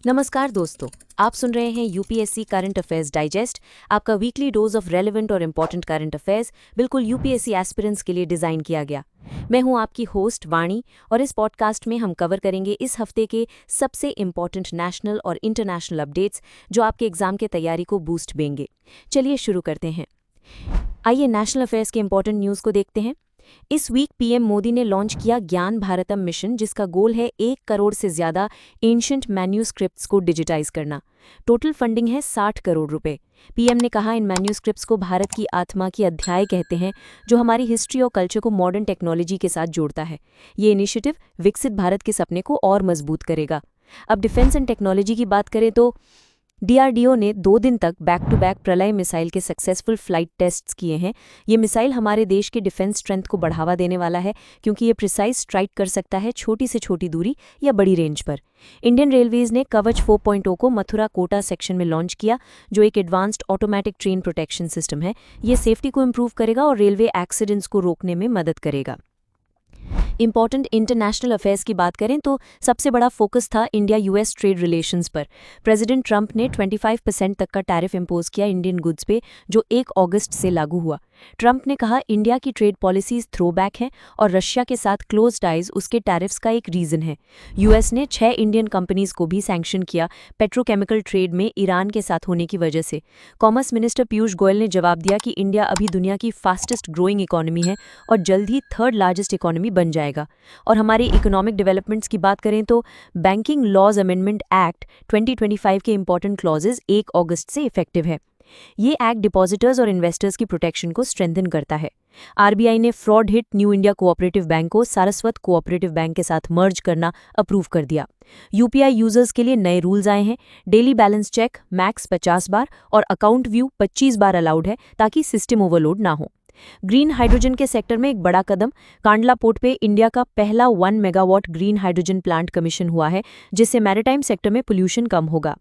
नमस्कार दोस्तों, आप सुन रहे हैं यूपीएससी करंट अफेयर्स डाइजेस्ट, आपका वीकली डोज ऑफ रेलेवेंट और इम्पॉर्टेंट करंट अफेयर्स बिल्कुल यूपीएससी एस्पिरेंट्स के लिए डिज़ाइन किया गया। मैं हूं आपकी होस्ट वाणी और इस पॉडकास्ट में हम कवर करेंगे इस हफ्ते के सबसे इम्पॉर्टेंट नेशनल और इंटरनेशनल अपडेट्स जो आपके एग्जाम की तैयारी को बूस्ट देंगे। चलिए शुरू करते हैं। आइए नेशनल अफेयर्स के इम्पॉर्टेंट न्यूज़ को देखते हैं। इस वीक पीएम मोदी ने लॉन्च किया ज्ञान भारतम मिशन, जिसका गोल है 1 करोड़ से ज्यादा एंशिएंट मैन्यूस्क्रिप्ट्स को डिजिटाइज करना। टोटल फंडिंग है 60 करोड़ रुपए। पीएम ने कहा, इन मैन्यूस्क्रिप्ट्स को भारत की आत्मा की अध्याय कहते हैं, जो हमारी हिस्ट्री और कल्चर को मॉडर्न टेक्नोलॉजी के साथ जोड़ता है। ये इनिशिएटिव विकसित भारत के सपने को और मजबूत करेगा। अब डिफेंस एंड टेक्नोलॉजी की बात करें तो डीआरडीओ ने 2 दिन तक बैक टू बैक प्रलय मिसाइल के सक्सेसफुल फ्लाइट टेस्ट्स किए हैं। ये मिसाइल हमारे देश के डिफेंस स्ट्रेंथ को बढ़ावा देने वाला है, क्योंकि ये प्रिसाइज स्ट्राइक कर सकता है छोटी से छोटी दूरी या बड़ी रेंज पर। इंडियन रेलवेज ने कवच 4.0 को मथुरा कोटा सेक्शन में लॉन्च किया, जो एक advanced automatic train protection system है। ये सेफ्टी को इम्प्रूव करेगा और रेलवे एक्सीडेंट्स को रोकने में मदद करेगा। इंपॉर्टेंट इंटरनेशनल अफेयर्स की बात करें तो सबसे बड़ा फोकस था इंडिया यूएस ट्रेड रिलेशंस पर। प्रेसिडेंट ट्रंप ने 25% तक का टैरिफ इंपोज किया इंडियन गुड्स पे, जो 1 अगस्त से लागू हुआ। ट्रंप ने कहा, इंडिया की ट्रेड पॉलिसीज थ्रोबैक हैं और रशिया के साथ क्लोज टाइज उसके टैरिफ्स का एक रीजन है। यूएस ने 6 इंडियन कंपनीज को भी सैंक्शन किया पेट्रोकेमिकल ट्रेड में ईरान के साथ होने की वजह से। कॉमर्स मिनिस्टर पीयूष गोयल ने जवाब दिया कि इंडिया अभी दुनिया की फास्टेस्ट ग्रोइंग इकोनॉमी है और जल्द ही 3rd लार्जेस्ट इकोनॉमी बन जाएगा। और हमारी इकोनॉमिक डेवलपमेंट्स की बात करें तो बैंकिंग लॉज अमेंडमेंट एक्ट 2025 के इंपॉर्टेंट क्लॉजेज 1 अगस्त से इफेक्टिव है। ये एक्ट डिपॉजिटर्स और इन्वेस्टर्स की प्रोटेक्शन को स्ट्रेंथन करता है। आरबीआई ने fraud hit new India cooperative bank को सारस्वत कोऑपरेटिव बैंक के साथ मर्ज करना अप्रूव कर दिया। यूपीआई यूजर्स के लिए नए रूल्स आए हैं। डेली बैलेंस चेक मैक्स 50 बार और अकाउंट व्यू 25 बार अलाउड है, ताकि सिस्टम ओवरलोड ना हो। ग्रीन हाइड्रोजन के सेक्टर में एक बड़ा कदम, कांडला पोर्ट पे इंडिया का पहला 1 megawatt green hydrogen plant commission हुआ है, जिससे मैरीटाइम सेक्टर में पोल्यूशन कम होगा।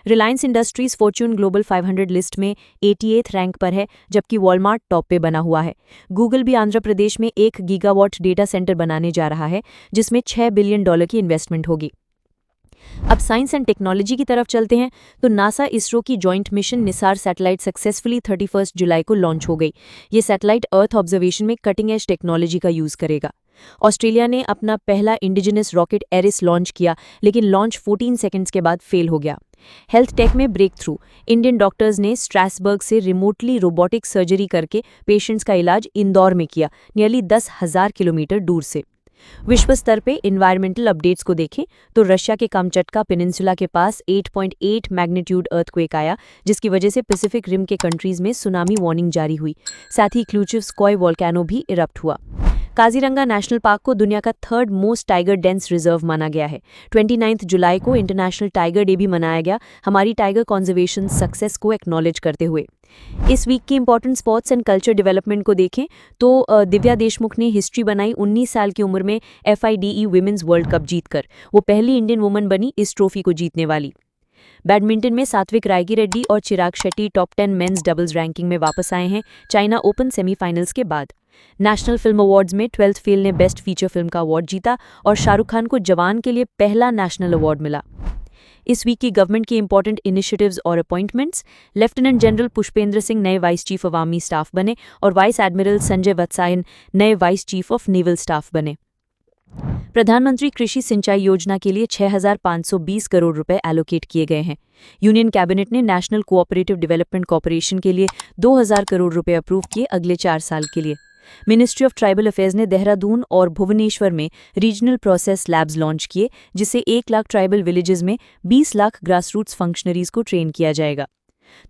Reliance industries Fortune global 500 list में 88th रैंक पर है, जबकि वॉलमार्ट टॉप पे बना हुआ है। गूगल भी आंध्र प्रदेश में 1 गीगावाट डेटा सेंटर बनाने जा रहा है, जिसमें $6 बिलियन की इन्वेस्टमेंट होगी। अब साइंस एंड टेक्नोलॉजी की तरफ चलते हैं तो नासा इसरो की joint mission Nisar satellite successfully 31 जुलाई को लॉन्च हो गई। ये सैटेलाइट अर्थ ऑब्जर्वेशन में कटिंग एज टेक्नोलॉजी का यूज करेगा। ऑस्ट्रेलिया ने अपना पहला इंडिजिनस रॉकेट एरिस लॉन्च किया, लेकिन लॉन्च 14 सेकंड्स के बाद फेल हो गया। हेल्थ टेक में ब्रेक थ्रू, इंडियन डॉक्टर्स ने स्ट्रासबर्ग से रिमोटली रोबोटिक सर्जरी करके पेशेंट्स का इलाज इंदौर में किया, नियरली 10,000 किलोमीटर दूर से। विश्व स्तर पे इन्वायरमेंटल अपडेट्स को देखें तो रशिया के कामचटका पेनिनसुला के पास 8.8 मैग्नीट्यूड अर्थक्वेक आया, जिसकी वजह से पैसिफिक रिम के कंट्रीज में सुनामी वार्निंग जारी हुई। साथ ही क्लूचिवस्कोय वोल्केनो भी इरप्ट हुआ। काजीरंगा नेशनल पार्क को दुनिया का 3rd most tiger dense reserve माना गया है। 29 जुलाई को इंटरनेशनल टाइगर डे भी मनाया गया, हमारी टाइगर कंजर्वेशन सक्सेस को एक्नॉलेज करते हुए। इस वीक की important sports and culture development को देखें तो दिव्या देशमुख ने हिस्ट्री बनाई 19 साल की उम्र में FIDE विमेंस वर्ल्ड कप जीतकर। वो पहली इंडियन वुमन बनी इस ट्रॉफी को जीतने वाली। बैडमिंटन में सात्विक रायकीरेड्डी और Chirag Shetty top 10 men's doubles ranking में वापस आए हैं, चाइना ओपन सेमीफाइनल्स के बाद। नेशनल फिल्म अवार्ड्स में 12th फेल ने बेस्ट फीचर फिल्म का अवार्ड जीता और शाहरुख खान को जवान के लिए पहला नेशनल अवार्ड मिला। इस वीक की गवर्नमेंट की इंपॉर्टेंट इनिशिएटिव्स और appointments, lieutenant general Pushpendra Singh नए vice chief of army staff बने और वाइस एडमिरल संजय वत्सायन नए vice chief of naval staff बने। प्रधानमंत्री कृषि सिंचाई योजना के लिए 6,520 करोड़ रुपए एलोकेट किए गए हैं। यूनियन कैबिनेट ने नेशनल कोऑपरेटिव डेवलपमेंट कॉर्पोरेशन के लिए 2,000 करोड़ रुपए अप्रूव किए अगले 4 साल के लिए। मिनिस्ट्री ऑफ ट्राइबल अफेयर्स ने देहरादून और भुवनेश्वर में रीजनल प्रोसेस लैब्स लॉन्च किए, जिससे 1 लाख ट्राइबल विलेजेस में 20 लाख ग्रासरूट्स फंक्शनरीज को ट्रेन किया जाएगा।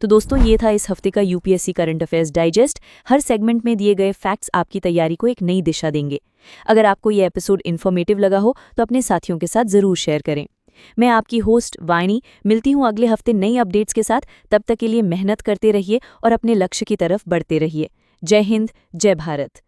तो दोस्तों, ये था इस हफ्ते का यूपीएससी करंट अफेयर्स डाइजेस्ट। हर सेगमेंट में दिए गए फैक्ट्स आपकी तैयारी को एक नई दिशा देंगे। अगर आपको ये एपिसोड इन्फॉर्मेटिव लगा हो तो अपने साथियों के साथ जरूर शेयर करें। मैं आपकी होस्ट वाणी मिलती हूँ अगले हफ्ते नई अपडेट्स के साथ। तब तक के लिए मेहनत करते रहिए और अपने लक्ष्य की तरफ बढ़ते रहिए। जय हिंद, जय भारत।